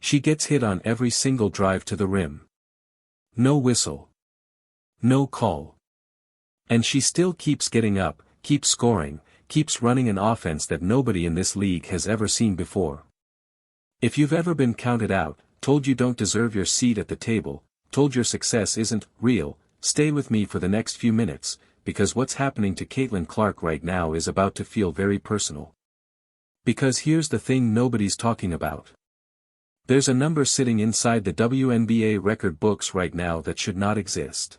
She gets hit on every single drive to the rim. No whistle. No call. And she still keeps getting up, keeps scoring, keeps running an offense that nobody in this league has ever seen before. If you've ever been counted out, told you don't deserve your seat at the table, told your success isn't real, stay with me for the next few minutes, because what's happening to Caitlin Clark right now is about to feel very personal. Because here's the thing nobody's talking about. There's a number sitting inside the WNBA record books right now that should not exist.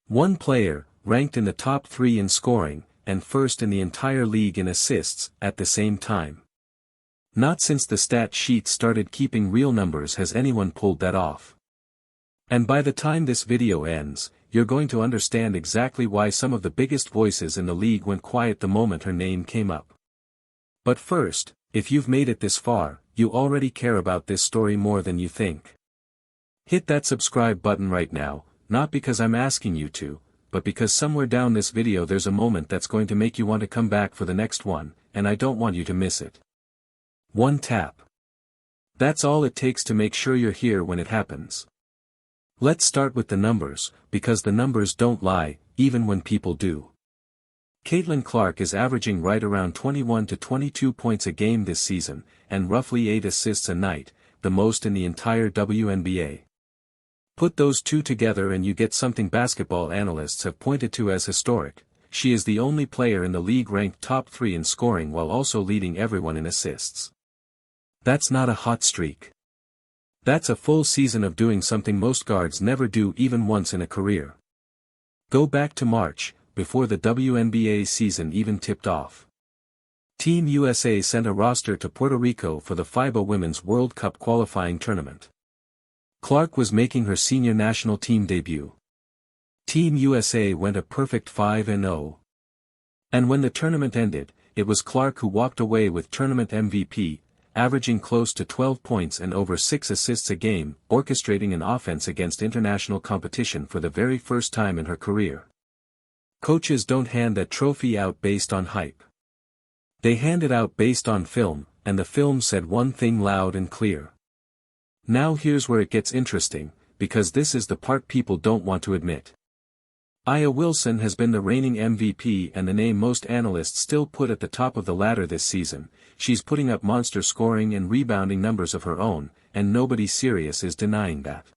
One player, ranked in the top 3 in scoring, and first in the entire league in assists, at the same time. Not since the stat sheet started keeping real numbers has anyone pulled that off. And by the time this video ends, you're going to understand exactly why some of the biggest voices in the league went quiet the moment her name came up. But first, if you've made it this far, you already care about this story more than you think. Hit that subscribe button right now, not because I'm asking you to, but because somewhere down this video there's a moment that's going to make you want to come back for the next one, and I don't want you to miss it. One tap. That's all it takes to make sure you're here when it happens. Let's start with the numbers, because the numbers don't lie, even when people do. Caitlin Clark is averaging right around 21 to 22 points a game this season, and roughly 8 assists a night, the most in the entire WNBA. Put those two together and you get something basketball analysts have pointed to as historic. She is the only player in the league ranked top 3 in scoring while also leading everyone in assists. That's not a hot streak. That's a full season of doing something most guards never do even once in a career. Go back to March, before the WNBA season even tipped off. Team USA sent a roster to Puerto Rico for the FIBA Women's World Cup qualifying tournament. Clark was making her senior national team debut. Team USA went a perfect 5-0. And when the tournament ended, it was Clark who walked away with tournament MVP, averaging close to 12 points and over 6 assists a game, orchestrating an offense against international competition for the very first time in her career. Coaches don't hand that trophy out based on hype. They hand it out based on film, and the film said one thing loud and clear. Now here's where it gets interesting, because this is the part people don't want to admit. A'ja Wilson has been the reigning MVP and the name most analysts still put at the top of the ladder this season. She's putting up monster scoring and rebounding numbers of her own, and nobody serious is denying that.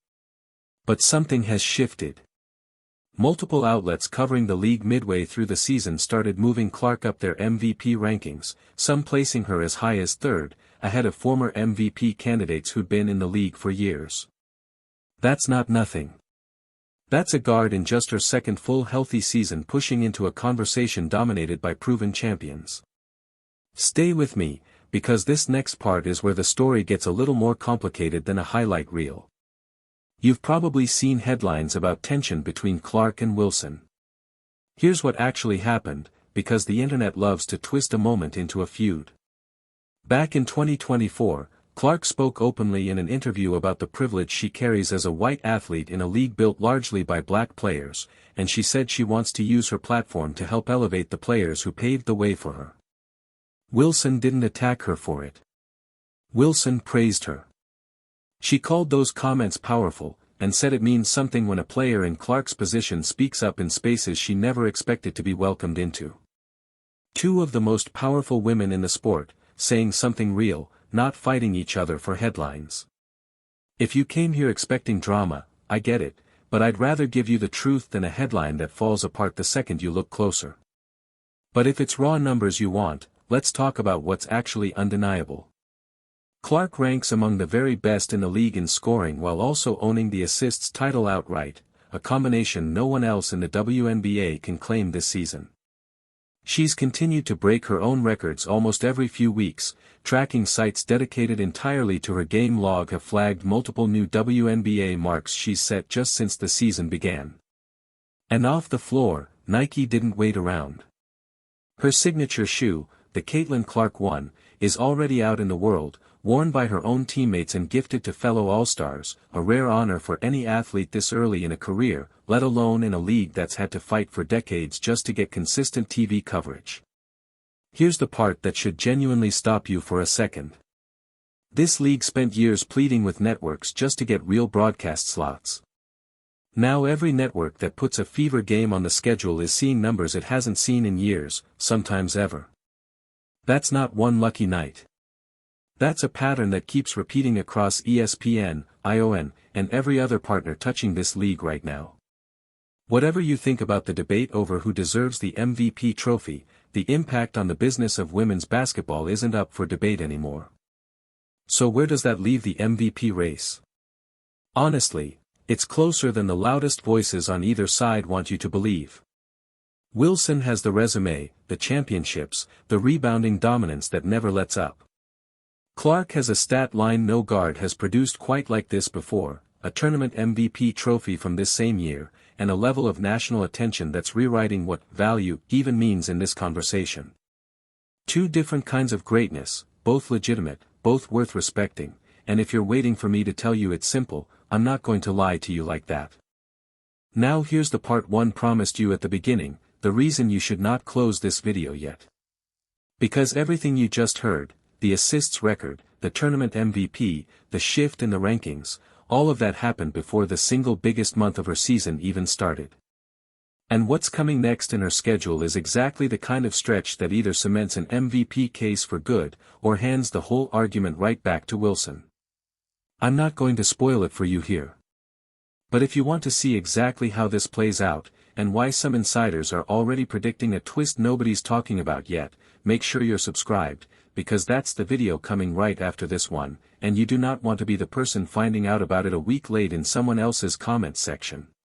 But something has shifted. Multiple outlets covering the league midway through the season started moving Clark up their MVP rankings, some placing her as high as 3rd, ahead of former MVP candidates who'd been in the league for years. That's not nothing. That's a guard in just her second full healthy season pushing into a conversation dominated by proven champions. Stay with me, because this next part is where the story gets a little more complicated than a highlight reel. You've probably seen headlines about tension between Clark and Wilson. Here's what actually happened, because the internet loves to twist a moment into a feud. Back in 2024, Clark spoke openly in an interview about the privilege she carries as a white athlete in a league built largely by black players, and she said she wants to use her platform to help elevate the players who paved the way for her. Wilson didn't attack her for it. Wilson praised her. She called those comments powerful, and said it means something when a player in Clark's position speaks up in spaces she never expected to be welcomed into. Two of the most powerful women in the sport, saying something real, not fighting each other for headlines. If you came here expecting drama, I get it, but I'd rather give you the truth than a headline that falls apart the second you look closer. But if it's raw numbers you want, let's talk about what's actually undeniable. Clark ranks among the very best in the league in scoring while also owning the assists title outright, a combination no one else in the WNBA can claim this season. She's continued to break her own records almost every few weeks. Tracking sites dedicated entirely to her game log have flagged multiple new WNBA marks she's set just since the season began. And off the floor, Nike didn't wait around. Her signature shoe, the Caitlin Clark 1, is already out in the world, worn by her own teammates and gifted to fellow All-Stars, a rare honor for any athlete this early in a career, let alone in a league that's had to fight for decades just to get consistent TV coverage. Here's the part that should genuinely stop you for a second. This league spent years pleading with networks just to get real broadcast slots. Now every network that puts a fever game on the schedule is seeing numbers it hasn't seen in years, sometimes ever. That's not one lucky night. That's a pattern that keeps repeating across ESPN, ION, and every other partner touching this league right now. Whatever you think about the debate over who deserves the MVP trophy, the impact on the business of women's basketball isn't up for debate anymore. So where does that leave the MVP race? Honestly, it's closer than the loudest voices on either side want you to believe. Wilson has the resume, the championships, the rebounding dominance that never lets up. Clark has a stat line no guard has produced quite like this before, a tournament MVP trophy from this same year, and a level of national attention that's rewriting what value even means in this conversation. Two different kinds of greatness, both legitimate, both worth respecting, and if you're waiting for me to tell you it's simple, I'm not going to lie to you like that. Now here's the part one promised you at the beginning, the reason you should not close this video yet. Because everything you just heard, the assists record, the tournament MVP, the shift in the rankings, all of that happened before the single biggest month of her season even started. And what's coming next in her schedule is exactly the kind of stretch that either cements an MVP case for good, or hands the whole argument right back to Wilson. I'm not going to spoil it for you here. But if you want to see exactly how this plays out, and why some insiders are already predicting a twist nobody's talking about yet, make sure you're subscribed, because that's the video coming right after this one, and you do not want to be the person finding out about it a week late in someone else's comments section.